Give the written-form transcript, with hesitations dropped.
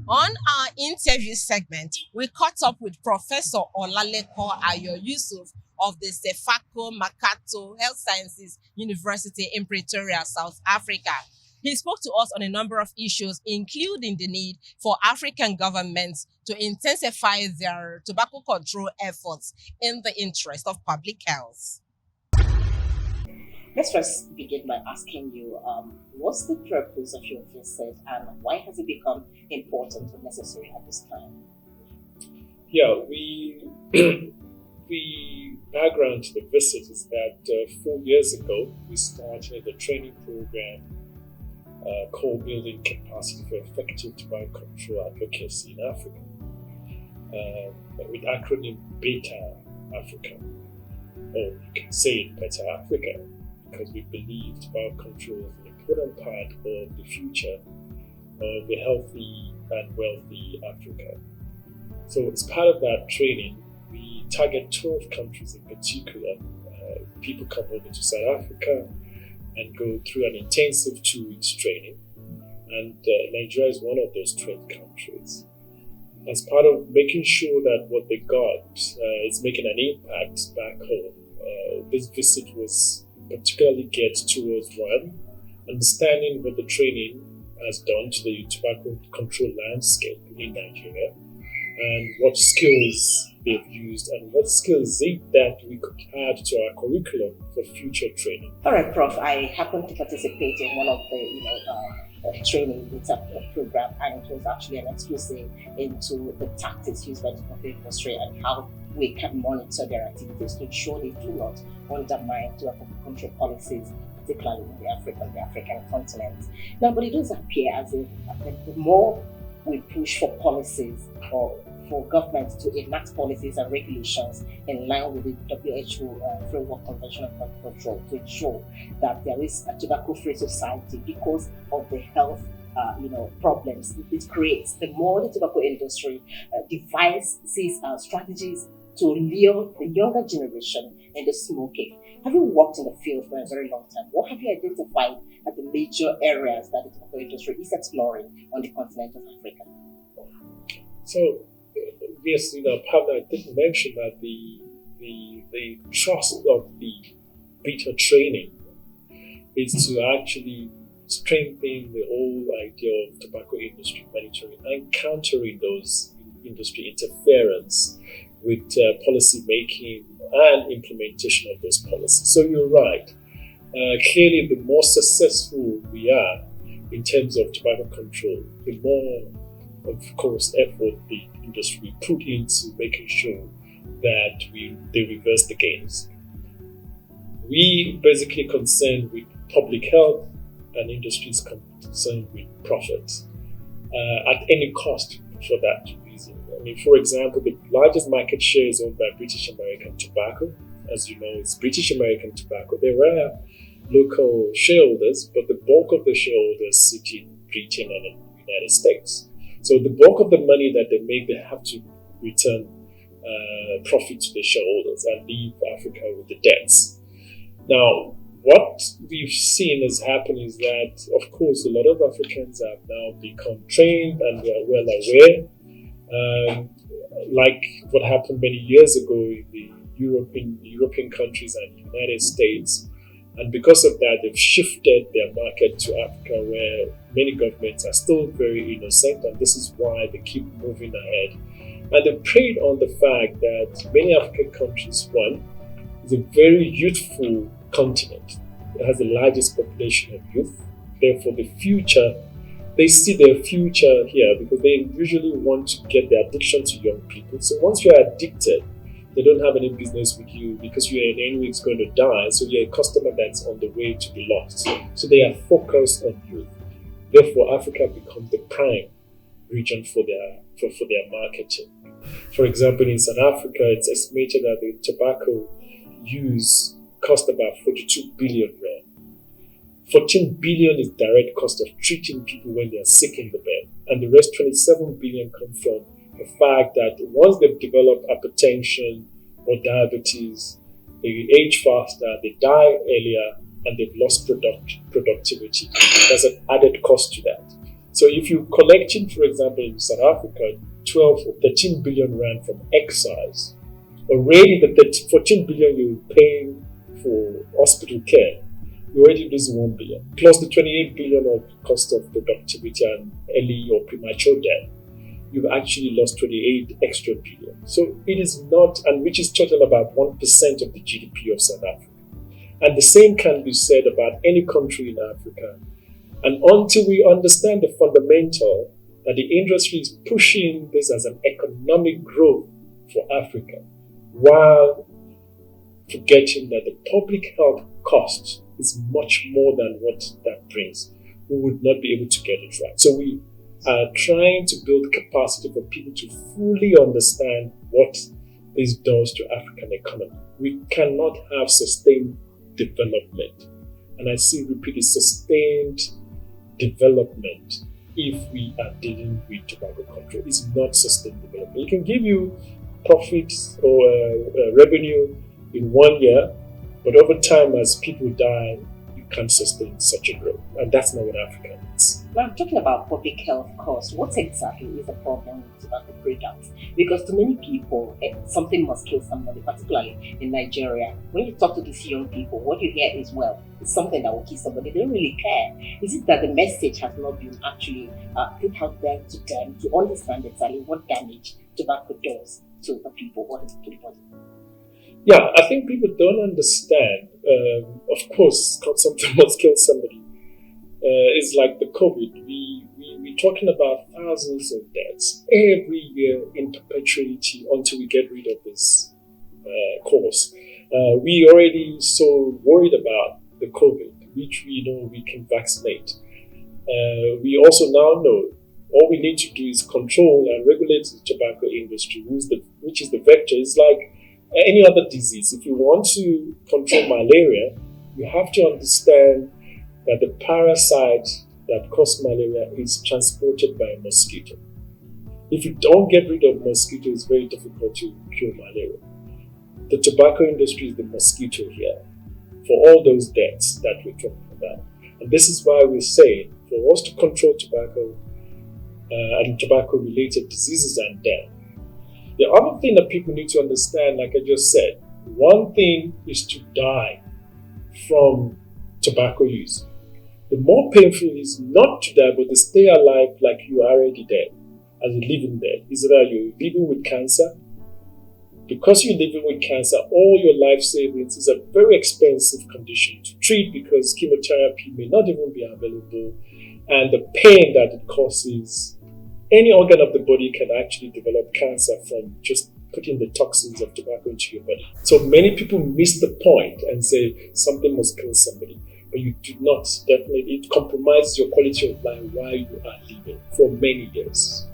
On our interview segment, we caught up with Professor Olaleko Ayo Yusuf of the Sefako Makato Health Sciences University in Pretoria, South Africa. He spoke to us on a number of issues, including the need for African governments to intensify their tobacco control efforts in the interest of public health. Let's first begin by asking you, what's the purpose of your visit and why has it become important or necessary at this time? Yeah, we the background to the visit is that 4 years ago we started a training program called Building Capacity for Effective Tobacco Control Advocacy in Africa, with acronym Beta Africa, or you can say it Better Africa, because we believe tobacco control is an important part of the future of a healthy and wealthy Africa. So as part of that training, we target 12 countries in particular. People come over to South Africa and go through an intensive 2 weeks training. And Nigeria is one of those 12 countries. As part of making sure that what they got is making an impact back home, this visit was particularly geared towards one, understanding what the training has done to the tobacco control landscape in Nigeria, and what skills they've used and what skills that we could add to our curriculum for future training. All right, Prof. I happened to participate in one of the training program, and it was actually an exclusive into the tactics used by the tobacco industry and how we can monitor their activities to ensure they do not undermine tobacco control policies, particularly in the African continent. Now, but it does appear as if the more we push for policies or for governments to enact policies and regulations in line with the WHO Framework Convention on Tobacco Control to ensure that there is a tobacco-free society because of the health problems it creates. The more the tobacco industry devises strategies to lure the younger generation into smoking. Having worked in the field for a very long time, what have you identified as the major areas that the tobacco industry is exploring on the continent of Africa? So, yes, partner, I did mention that the trust of the beta training is to actually strengthen the whole idea of tobacco industry monitoring and countering those industry interference with policy making and implementation of those policies. So you're right. Clearly, the more successful we are in terms of tobacco control, the more, of course, effort the industry will put into making sure that they reverse the gains. We basically concerned with public health, and industry is concerned with profit at any cost for that reason. I mean, for example, the largest market share is owned by British American Tobacco. As you know, it's British American Tobacco. There are local shareholders, but the bulk of the shareholders sit in Britain and in the United States. So the bulk of the money that they make, they have to return profit to the shareholders and leave Africa with the debts. Now, what we've seen has happened is that, of course, a lot of Africans have now become trained and they are well aware, like what happened many years ago in the European countries and the United States. And because of that, they've shifted their market to Africa, where many governments are still very innocent, and this is why they keep moving ahead. And they preyed on the fact that many African countries, one, is a very youthful continent. It has the largest population of youth. Therefore, they see their future here because they usually want to get their addiction to young people. So once you're addicted, they don't have any business with you because you're in any way going to die. So you're a customer that's on the way to be lost. So they are focused on youth. Therefore, Africa becomes the prime region for their marketing. For example, in South Africa, it's estimated that the tobacco use cost about 42 billion rand. 14 billion is direct cost of treating people when they are sick in the bed, and the rest 27 billion come from the fact that once they've developed hypertension or diabetes, they age faster, they die earlier, and they've lost productivity. There's an added cost to that. So if you're collecting, for example, in South Africa, 12 or 13 billion rand from excise, already the 14 billion you're paying for hospital care, you already lose 1 billion. Plus the 28 billion of cost of productivity and early or premature death, you've actually lost 28 extra billion. So it is not, and which is total about 1% of the GDP of South Africa. And the same can be said about any country in Africa. And until we understand the fundamental that the industry is pushing this as an economic growth for Africa, while forgetting that the public health cost is much more than what that brings, we would not be able to get it right. So we are trying to build capacity for people to fully understand what this does to African economy. We cannot have sustained development. And I see repeated sustained development if we are dealing with tobacco control. It's not sustained development. It can give you profits or revenue in 1 year, but over time, as people die, you can't sustain such a growth. And that's not what Africa needs. Now, I'm talking about public health costs. What exactly is the problem with tobacco products? Because to many people, something must kill somebody, particularly in Nigeria. When you talk to these young people, what you hear is, well, it's something that will kill somebody. They don't really care. Is it that the message has not been actually put out there to them to understand exactly what damage tobacco does to the people, what is to the body? Yeah, I think people don't understand. Of course, something must kill somebody. It's like the COVID. We're talking about thousands of deaths every year in perpetuity until we get rid of this cause. We already so worried about the COVID, which we know we can vaccinate. We also now know all we need to do is control and regulate the tobacco industry, which is the vector. It's like any other disease. If you want to control malaria, you have to understand that the parasite that causes malaria is transported by a mosquito. If you don't get rid of mosquito, it's very difficult to cure malaria. The tobacco industry is the mosquito here for all those deaths that we're talking about. And this is why we're saying for us to control tobacco and tobacco-related diseases and death, the other thing that people need to understand, like I just said, one thing is to die from tobacco use. The more painful is not to die, but to stay alive like you are already dead, as a living dead. Is that you're living with cancer? Because you're living with cancer, all your life savings is a very expensive condition to treat because chemotherapy may not even be available, and the pain that it causes. Any organ of the body can actually develop cancer from just putting the toxins of tobacco into your body. So many people miss the point and say something must kill somebody, but you do not. Definitely, it compromises your quality of life while you are living for many years.